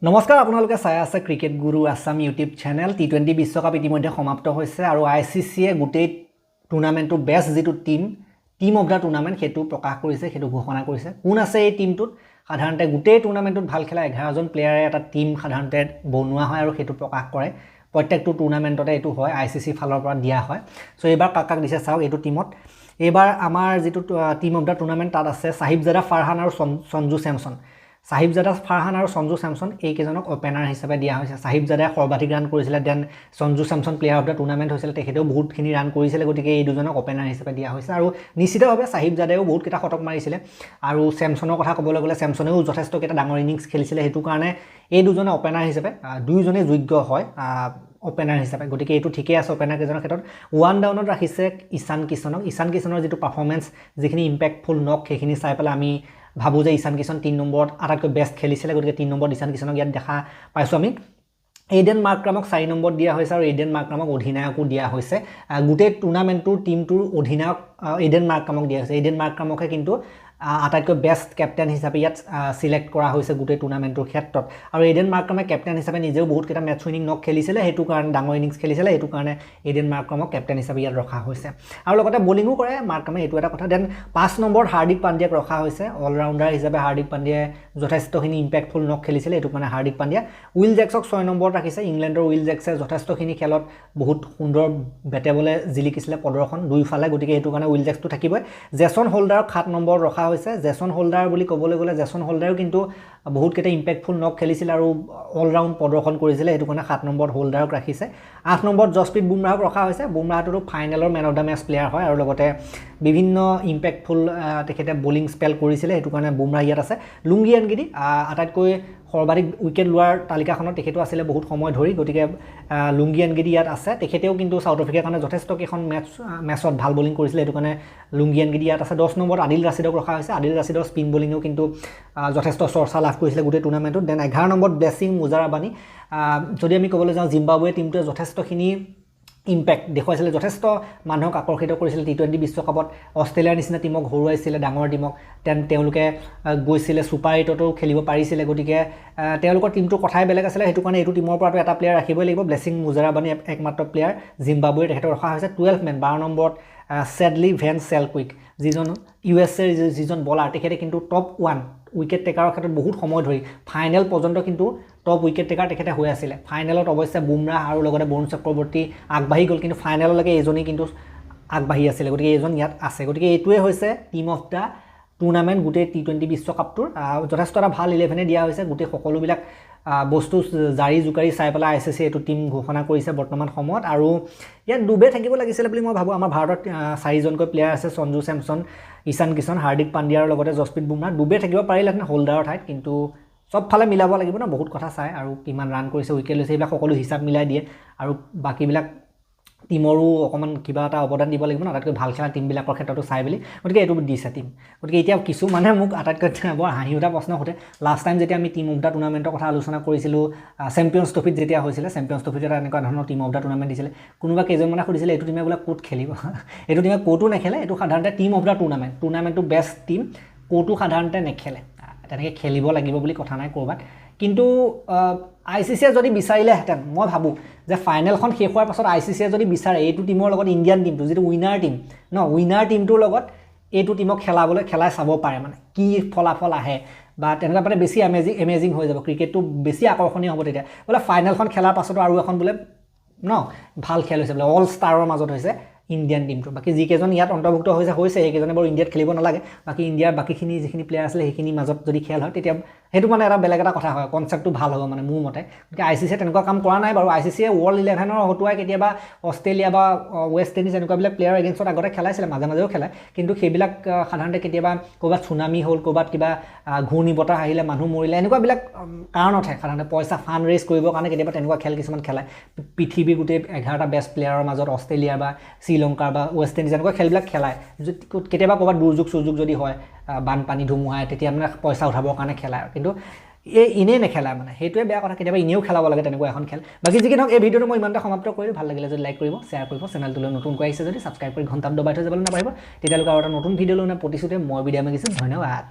নমস্কাৰ আপোনালোকে চাই আছে ক্ৰিকেট গুৰু আছাম ইউটিউব চেনেল টি20 বিশ্বকাপ ইতিমধ্যে সমাপ্ত হৈছে আৰু আইচিচিয়ে গোটেই টুৰ্নামেণ্টৰ বেষ্ট যেটো টিম অফ দা টুৰ্নামেণ্ট হেতু প্ৰকাশ কৰিছে হেতু ঘোষণা কৰিছে কোন আছে এই টিমটোত সাধাৰণতে গোটেই টুৰ্নামেণ্টত ভাল খেলা 11 জন প্লেয়াৰে এটা টিম সাধাৰণতে বনোৱা হয় আৰু হেতু প্ৰকাশ কৰে প্ৰত্যেকটো টুৰ্নামেণ্টতে এটো হয় আইচিচি ফালৰ পৰা দিয়া হয় সো এবাৰ কাকাক দিছে চাওক এটো টিমত এবাৰ আমাৰ যেটো টিম অফ দা টুৰ্নামেণ্ট তাত আছে সাহিবজাদা ফাৰহান আৰু সঞ্জু স্যামসন সাহিবজাদা ফাৰহান আৰু সঞ্জু স্যামসন এই কেজনক ওপেনাৰ হিচাপে দিয়া হৈছে সাহিবজাদাই সৰ্বাধিক ৰান কৰিছিল then Sanju Samson player of the tournament হৈছিল তেখেতেও বহুতখিনি ৰান কৰিছিল গতিকে এই দুজনক ওপেনাৰ হিচাপে দিয়া হৈছে আৰু নিশ্চিতভাৱে সাহিবজাদাইও বহুত কেটা শতক মাৰিছিল আৰু স্যামসনৰ কথা ক'বলৈ গ'লে স্যামসনেও যথেষ্ট কেটা ডাঙৰ ইনিংস খেলিছিল হেতু কাৰণে এই দুজনে ওপেনাৰ হিচাপে দুইজনে যোগ্য হয় ওপেনাৰ হিচাপে গতিকে এটো ঠিকে আছে ওপেনাৰ কেজনৰ ক্ষেত্ৰত ওৱান ডাউনত ৰাখিছে ঈশান কিশনৰ যেটো পাৰফৰমেন্স যিখিনি ইম্প্যাক্টফুল নক সেইখিনি চাই পেলাই আমি ভাবু যে ঈশান কিশন 3 নম্বৰত আটাইতকৈ বেষ্ট খেলিছিল গতিকে 3 নম্বৰত ঈশান কিশনক ইয়াত দেখা পাইছো আমি এডেন মাৰ্ক্ৰামক 4 নম্বৰত দিয়া হৈছে আৰু এডেন মাৰ্ক্ৰামক অধিনায়কও দিয়া হৈছে গোটেই টুৰ্নামেণ্টৰ টিমটোৰ অধিনায়ক এডেন মাৰ্ক্ৰামক দিয়া হৈছে এডেন মাৰ্ক্ৰামকে কিন্তু আটাইতকৈ বেষ্ট ক্যাপ্টেন হিচাপে ইয়াত সিলেক্ট কৰা হৈছে গোটেই টুৰ্নামেণ্টৰ ক্ষেত্ৰত আৰু এডেন মাৰ্ক্ৰামে ক্যাপ্টেন হিচাপে নিজেও বহুত কেটা মেচ উইনিং নক খেলিছিল হেতু কাৰণে ডাঙৰ ইনিংস খেলিছিল হেতু কাৰণে এডেন মাৰ্ক্ৰামক ক্যাপ্টেন হিচাপে ইয়াত ৰখা হৈছে আৰু লগতে বোলিংও কৰে মাৰ্ক্ৰামে এটো এটা কথা দেন 5 নম্বৰত হাৰ্দিক পাণ্ডিয়াক ৰখা হৈছে অলৰাউন্ডাৰ হিচাপে হাৰ্দিক পাণ্ডিয়াই যথেষ্টখিনি ইম্প্যাক্টফুল নক খেলিছিল হেতু কাৰণে হাৰ্দিক পাণ্ডিয়া উইল জেক্সক 6 নম্বৰত ৰাখিছে ইংলেণ্ডৰ উইল জেক্সে যথেষ্টখিনি খেলত বহুত সুন্দৰ বেটেবলে জিলিকিছিল প্ৰদৰ্শন দুইফালে গতিকে হেতু কাৰণে উইল জেক্সটো থাকিবই জেছন হোল্ডাৰক 7 নম্বৰত ৰখা হৈছে জেছন হোল্ডাৰ বুলি ক'বলৈ গ'লে জেছন হোল্ডাৰো কিন্তু বহুত কেটা ইম্প্যাক্টফুল নক খেলিছিল আৰু অল ৰাউন্ড প্ৰদৰ্শন কৰিছিল হেতু কাৰণে 7 নম্বৰত হোল্ডাৰক ৰাখিছে 8 নম্বৰত জসপ্ৰীত বুমৰাহক ৰখা হৈছে বুমৰাহটো ফাইনেলৰ man of the match player হয় আৰু লগতে বিভিন্ন ইম্প্যাক্টফুল তেখেতে বোলিং স্পেল কৰিছিল হেতু কাৰণে বুমৰাহ ইয়াত আছে লুংগি এনগিডি আটাইতকৈ সৰ্বাধিক উইকেট লোৱাৰ তালিকাখনত তেখেতো আছিল বহুত সময় ধৰি গতিকে লুংগি এনগিডি ইয়াত আছে তেখেতেও কিন্তু সাউথ আফ্ৰিকাৰ কাৰণে যথেষ্ট কেখন মেচত ভাল বোলিং কৰিছিল হেতু কাৰণে লুংগি এনগিডি ইয়াত আছে 10 নম্বৰত আদিল ৰাছিদক ৰখা হৈছে আদিল ৰাছিদৰ স্পিন বোলিংও কিন্তু যথেষ্ট চৰ্চা লাভ কৰিছিল গোটেই টুৰ্নামেণ্টত দেন 11 নম্বৰত ব্লেছিং মুজাৰাবানী যদি আমি ক'বলৈ যাওঁ জিম্বাবুৱে টিমটোৱে যথেষ্টখিনি ইম্প্যাক্ট দেখুৱাইছিল যথেষ্ট মানুহক আকৰ্ষিত কৰিছিল টি20 বিশ্বকাপত অষ্ট্ৰেলিয়াৰ নিচিনা টিমক হৰুৱাইছিল ডাঙৰ টিমক তেন তেওঁলোকে গৈছিল সুপাৰ 8তো খেলিব পাৰিছিল গতিকে তেওঁলোকৰ টিমটো কথাই বেলেগ আছিল হেতু কাৰণে এটো টিমৰ পৰাটো এটা প্লেয়াৰ ৰাখিবই লাগিব ব্লেছিং মুজাৰাবানী একমাত্ৰ প্লেয়াৰ জিম্বাবুৱেৰ তেখেতৰ ৰখা হৈছে 12 মেন 12 নম্বৰত সেডলি ভেন সেলকুইক যিজন ইউএছএৰ যিজন বলাৰ তেখেতে কিন্তু টপ 1 উইকেট টেকাৰৰ ক্ষেত্ৰত বহুত সময় ধৰি ফাইনেল পৰ্যন্ত কিন্তু টপ উইকেট টেকাৰ তেখেতে হৈ আছিল ফাইনেলত অৱশ্যে বুমৰাহ আৰু লগতে বৰুণ চক্ৰৱৰ্তী আগবাঢ়ি গ'ল কিন্তু ফাইনেললৈকে এজনী কিন্তু আগবাঢ়ি আছিল গতিকে এজন ইয়াত আছে গতিকে এইটোৱে হৈছে টিম অফ দা টুৰ্নামেণ্ট গোটেই টি20 বিশ্বকাপটোৰ যথেষ্ট এটা ভাল 11 দিয়া হৈছে গোটেই সকলোবিলাক বস্তু জাৰি জুকাৰি চাই পেলাই আইচিচি এটো টিম ঘোষণা কৰিছে বৰ্তমান সময়ত আৰু ইয়াত দুবে থাকিব লাগিছিল বুলি মই ভাবো আমাৰ ভাৰতত 4 জনকৈ প্লেয়াৰ আছে সঞ্জু স্যামসন ঈশান কিশন হাৰ্দিক পাণ্ডিয়াৰ লগতে জসপ্ৰীত বুমৰাহ দুবে থাকিব পাৰিলেহেঁতেন হোল্ডাৰৰ ঠাইত কিন্তু সব ফালে মিলাব লাগিব না বহুত কথা চাই আৰু কিমান ৰান কৰিছে উইকেট লৈছে এইবিলাক সকলো হিচাপ মিলাই দিয়ে আৰু বাকিবিলাক টিমৰো অকমান কিবা এটা অৱদান দিব লাগিব না তাতকৈ ভাল খেলা টিমবিলাকৰ ক্ষেত্ৰটো চাই বুলি গতিকে এটো দিছে টিম গতিকে এতিয়া কিছু মানে মোক আটাইতকৈ বৰ হাঁহি উঠা প্ৰশ্ন সোধে লাষ্ট টাইম যেতিয়া আমি টিম অফ দা টুৰ্নামেণ্টৰ কথা আলোচনা কৰিছিলো চেম্পিয়নছ ট্ৰফিত যেতিয়া হৈছিল চেম্পিয়নছ ট্ৰফিত এটা এনেকুৱা ধৰণৰ টিম অফ দা টুৰ্নামেণ্ট দিছিল কোনোবা কেজন মানে সুধিছিল এটো টিমে বোলে কোট খেলিব এটো টিমে কোটো নেখেলে এটো সাধাৰণতে টিম অফ দা টুৰ্নামেণ্টটো বেষ্ট টিম কোটো সাধাৰণতে নেখেলে তেনেকৈ খেলিব লাগিব বুলি কথা নাই কৰবাত কিন্তু আইচিচিয়ে যদি বিচাৰিলেহেঁতেন মই ভাবো যে ফাইনেলখন শেষ হোৱাৰ পাছত আইচিচিয়ে যদি বিচাৰে এইটো টিমৰ লগত ইণ্ডিয়ান টিমটো যেটো উইনাৰ টিম উইনাৰ টিমটোৰ লগত এইটো টিমক খেলাই চাব পাৰে মানে কি ফলাফল আহে বা তেনেকুৱা মানে বেছি এমেজিং হৈ যাব ক্ৰিকেটটো বেছি আকৰ্ষণীয় হ'ব তেতিয়া বোলে ফাইনেলখন খেলাৰ পাছত আৰু এখন বোলে ভাল খেল হৈছে বোলে অল ষ্টাৰৰ মাজত হৈছে ইণ্ডিয়ান টিমটো বাকি যিকেজন ইয়াত অন্তৰ্ভুক্ত হৈছে এইকেজনে বৰ ইণ্ডিয়াত খেলিব নালাগে বাকি ইণ্ডিয়াৰ বাকিখিনি যিখিনি প্লেয়াৰ আছে সেইখিনি মাজত যদি খেল হয় তেতিয়া হেতু মানে এটা বেলেগ এটা কথা হয় কনসেপ্টটো ভাল হ'ব মানে মোৰ মতে গতিকে আইচিচিয়ে তেনেকুৱা কাম কৰা নাই বাৰু আইচিচিয়ে ওয়াৰ্ল্ড 11ৰ হতুৱাই কেতিয়াবা অষ্ট্ৰেলিয়া বা ওয়েষ্ট ইণ্ডিজ এনেকুৱা বিলাক প্লেয়াৰ এগেইনষ্টত আগতে খেলাইছিল মাজেও খেলায় কিন্তু সেইবিলাক সাধাৰণতে কেতিয়াবা ক'বাত সুনামি হ'ল ক'বাত কিবা ঘূৰ্ণি বতাহ আহিলে মানুহ মৰিলে এনেকুৱা বিলাক কাৰণত হয় সাধাৰণতে পইচা ফান্ড ৰেজ কৰিবৰ কাৰণে কেতিয়াবা তেনেকুৱা খেল কিছুমান খেলায় পৃথিৱী গোটেই 11টা বেষ্ট প্লেয়াৰৰ মাজত অষ্ট্ৰেলিয়া বা শ্ৰীলংকা বা ওয়েষ্ট ইণ্ডিজ এনেকুৱা খেলবিলাক খেলায় কেতিয়াবা ক'বাত দুৰ্যোগ সুযোগ যদি হয় বানপানী ধুমুহা তেতিয়া মানে পইচা উঠাবৰ কাৰণে খেলায় কিন্তু এই ইনে নেখেলা মানে হেতুৱে বেয়া কথা কেতিয়াবা ইনেও খেলাব লাগে তেনেকুৱা এখন খেল বাকি যি কি নহওক এই ভিডিওটো মই ইমানটা সমাপ্ত কৰিলো ভাল লাগিলে যদি লাইক কৰিব শেয়াৰ কৰিব চেনেলটোলৈ নতুনকৈ আহিছে যদি সাবস্ক্ৰাইব কৰি ঘণ্টাত দবাই থৈ যাবলৈ নাপাহৰিব তেতিয়ালৈকে আৰু এটা নতুন ভিডিও লৈ প্ৰতিশ্ৰুতি মই বিদায় মাগিছো ধন্যবাদ